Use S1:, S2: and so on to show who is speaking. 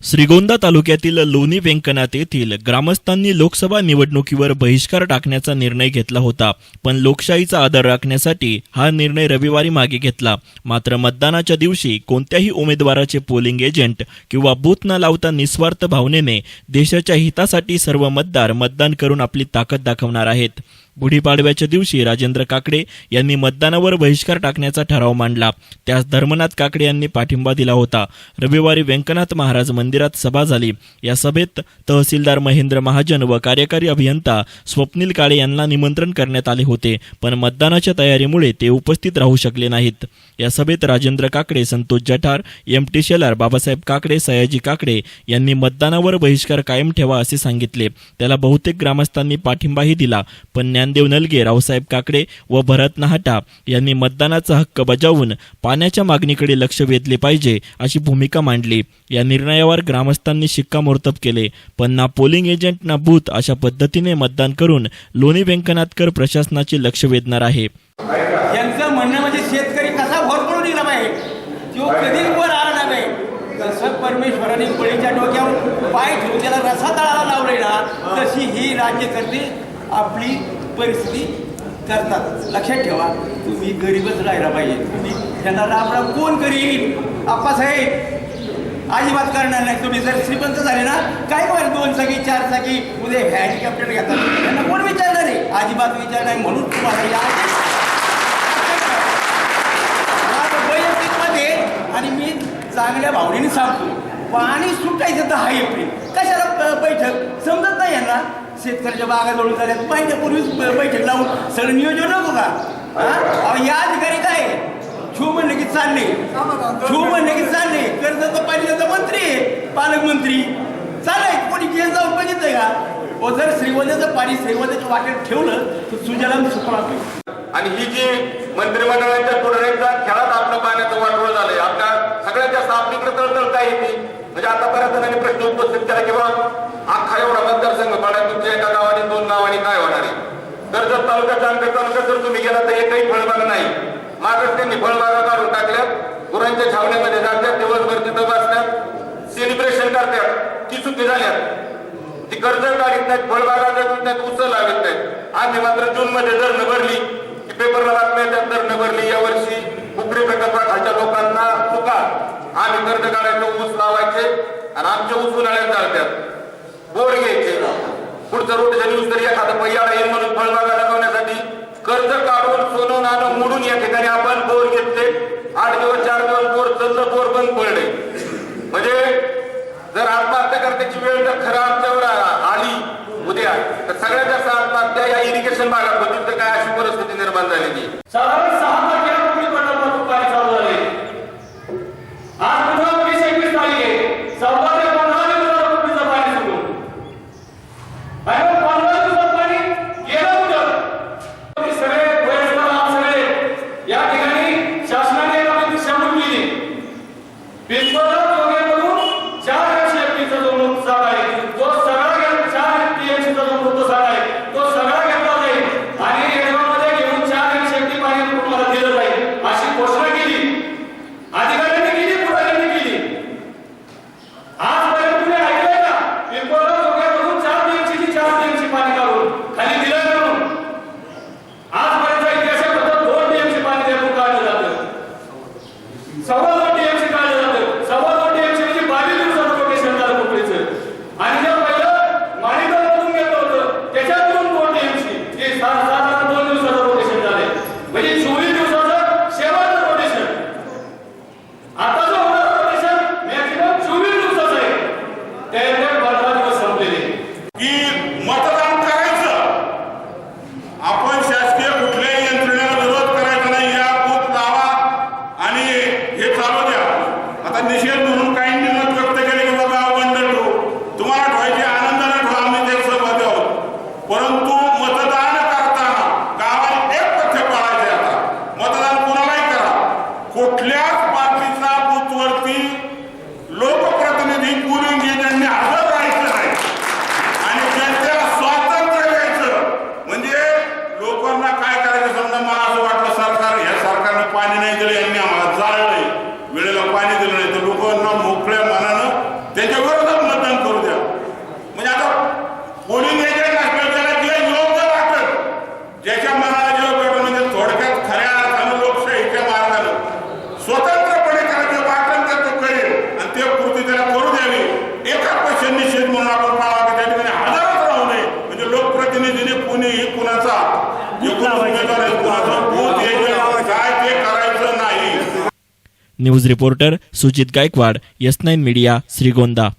S1: श्रीगोंदा तालुक्यातील लोणी व्यंकनाथ येथील ग्रामस्थांनी लोकसभा निवडणुकीवर बहिष्कार टाकण्याचा निर्णय घेतला होता, पण लोकशाहीचा आदर राखण्यासाठी हा निर्णय रविवारी मागे घेतला. मात्र मतदानाच्या दिवशी कोणत्याही उमेदवाराचे पोलिंग एजंट किंवा बूथ न लावता निस्वार्थ भावनेने देशाच्या हितासाठी सर्व मतदार मतदान करून आपली ताकद दाखवणार आहेत. गुढीपाडव्याच्या दिवशी राजेंद्र काकडे यांनी मतदानावर बहिष्कार टाकण्याचा ठराव मांडला. त्यास धर्मनाथ काकडे यांनी पाठिंबा दिला होता. रविवारी व्यंकनाथ महाराज मंदिरात सभा झाली. या सभेत तहसीलदार महेंद्र महाजन व कार्यकारी अभियंता स्वप्नील काळे यांना निमंत्रण करण्यात आले होते, पण मतदानाच्या तयारीमुळे ते उपस्थित राहू शकले नाहीत. या सभेत राजेंद्र काकडे, संतोष जठार, एम.टी. शेलार, बाबासाहेब काकडे, सयाजी काकडे यांनी मतदानावर बहिष्कार कायम ठेवा असे सांगितले. त्याला बहुतेक ग्रामस्थांनी पाठिंबाही दिला, पण ज्ञानदेव नलगे, रावसाहेब काकडे व भरत नाहटा यांनी मतदानाचा हक्क बजावून पाण्याच्या मागणीकडे लक्ष वेधले पाहिजे अशी भूमिका मांडली. या निर्णयावर ग्रामस्थांनी शिक्कामोर्तब केले, पण ना पोलिंग एजंट ना बूथ अशा पद्धतीने मतदान करून लोणी व्यंकनाथकर प्रशासनाचे लक्ष वेधणार आहे.
S2: यांचं म्हणणं म्हणजे शेतकरी कसा भर पडून निघाला पाहिजे, तो कधीच वर आला नाही. जसं परमेश्वराने बळीच्या डोक्यावर पाय ठेवून त्याला रसा तळाला लावले ना, तशी ही राज्यकर्ते आपली परिस्थिती करतात. लक्षात ठेवा, तुम्ही गरीबच राहिला पाहिजे. तुम्ही त्यांना रामराम कोण करील? आप्पासाहेब अजिबात करणार नाही. तुम्ही जर श्रीमंत झाले ना, काय बरं 2 चाकी 4 चाकी उद्या हँडिकॅप्टर घेतात, त्यांना कोण विचारणार आहे? अजिबात विचार नाही. म्हणून तुम्हाला या वैयक्तिकमध्ये आणि मी चांगल्या भावनेने सांगतो, पाणी सुटायचं 10 एप्रिल. कशाला बैठक समजत नाही यांना? शेतकऱ्याच्या बागा जवळ झाल्यात, महिन्यापूर्वीच बैठक लावून सगळं नियोजन नको का? या अधिकारी काय छू म्हणले की चालले, छू म्हणले की चालले. कर्जत पाहिजे मंत्री आहे, पालकमंत्री चालय. कोणी केस जाऊन बघितलंय का? व जर श्रीगोंद्याचं पाणी श्रीगोंद्याच्या वाटेत ठेवलं तर सुजलाम सुफलाम.
S3: आणि ही जी मंत्रिमंडळाच्या पुढाऱ्यांच्या खेळात आपलं पाण्याचं वाटोळ झालंय. आपल्या सगळ्यात जास्त आपलीकडे तळतळता येते. म्हणजे आता बऱ्याच जणांनी प्रश्न उपस्थित केला की बाबा अख्खा एवढा मतदारसंघ पाडा, तुमच्या एका गावाने 2 गावांनी काय होणार आहे? कर्जत तालुक्याच्या अंतर तालुक्यात जर तुम्ही गेला तर एकही फळबाग नाही. मागच त्यांनी फळबागा काढून टाकल्यात. गुरांच्या छावण्यामध्ये जातात, दिवसभर तिथं बसतात, सेलिब्रेशन करतात. ती चुकी झाल्यात. ती कर्ज काढत नाहीत, फळबागा जगत नाहीत, उचल लावत नाहीत. आम्ही मात्र जूनमध्ये धरणं भरली की पेपरला बातम्या त्यात धरणं भरली. यावर्षी उकरी प्रकल्पाखालच्या लोकांना चुका. आम्ही कर्ज काढायचं, ऊस लावायचे आणि आमच्या ऊस उन्हाळ्यात चालतात. बोर घ्यायचे. पुढचं रोटेशन यूज तरी एखादा पहिला येईल म्हणून फळबागा लगवण्यासाठी कर्ज काढून सोनं नाणं मोडून या ठिकाणी आपण बोर घेतले. 8 दिवस 4 दिवस बोर चाललं, बोर बंद पडले. म्हणजे जर आत्महत्या करण्याची वेळ जर खरं आमच्यावर आली उद्या, तर सगळ्यात जास्त आत्महत्या या इरिगेशन भागात होतील. तर काय अशी परिस्थिती निर्माण झालेली.
S2: साधारण 6 तारखेला कुठे प्रकल्पातून पाणी चालू झाले. आज 20-21 तारीख आहे. 14 ते 15 दिवसात कुठेचं पाणी सुरू. 15 दिवसात पाणी गेलं कुठं? सगळे वयस्कर सगळे या ठिकाणी शासनाने दिशा दिली. पिंपळगाव जोगेमधून 400 एफटीचा जो मृतसार आहे, तो सगळा 4 टीएमसीचा जो मृतसार आहे, तो सगळा घेतला जाईल आणि येळगावमध्ये घेऊन 400 एफटी पाणी तुम्हाला दिलं
S1: news reporter Sujit Gaikwad, S9 media, Shrigonda.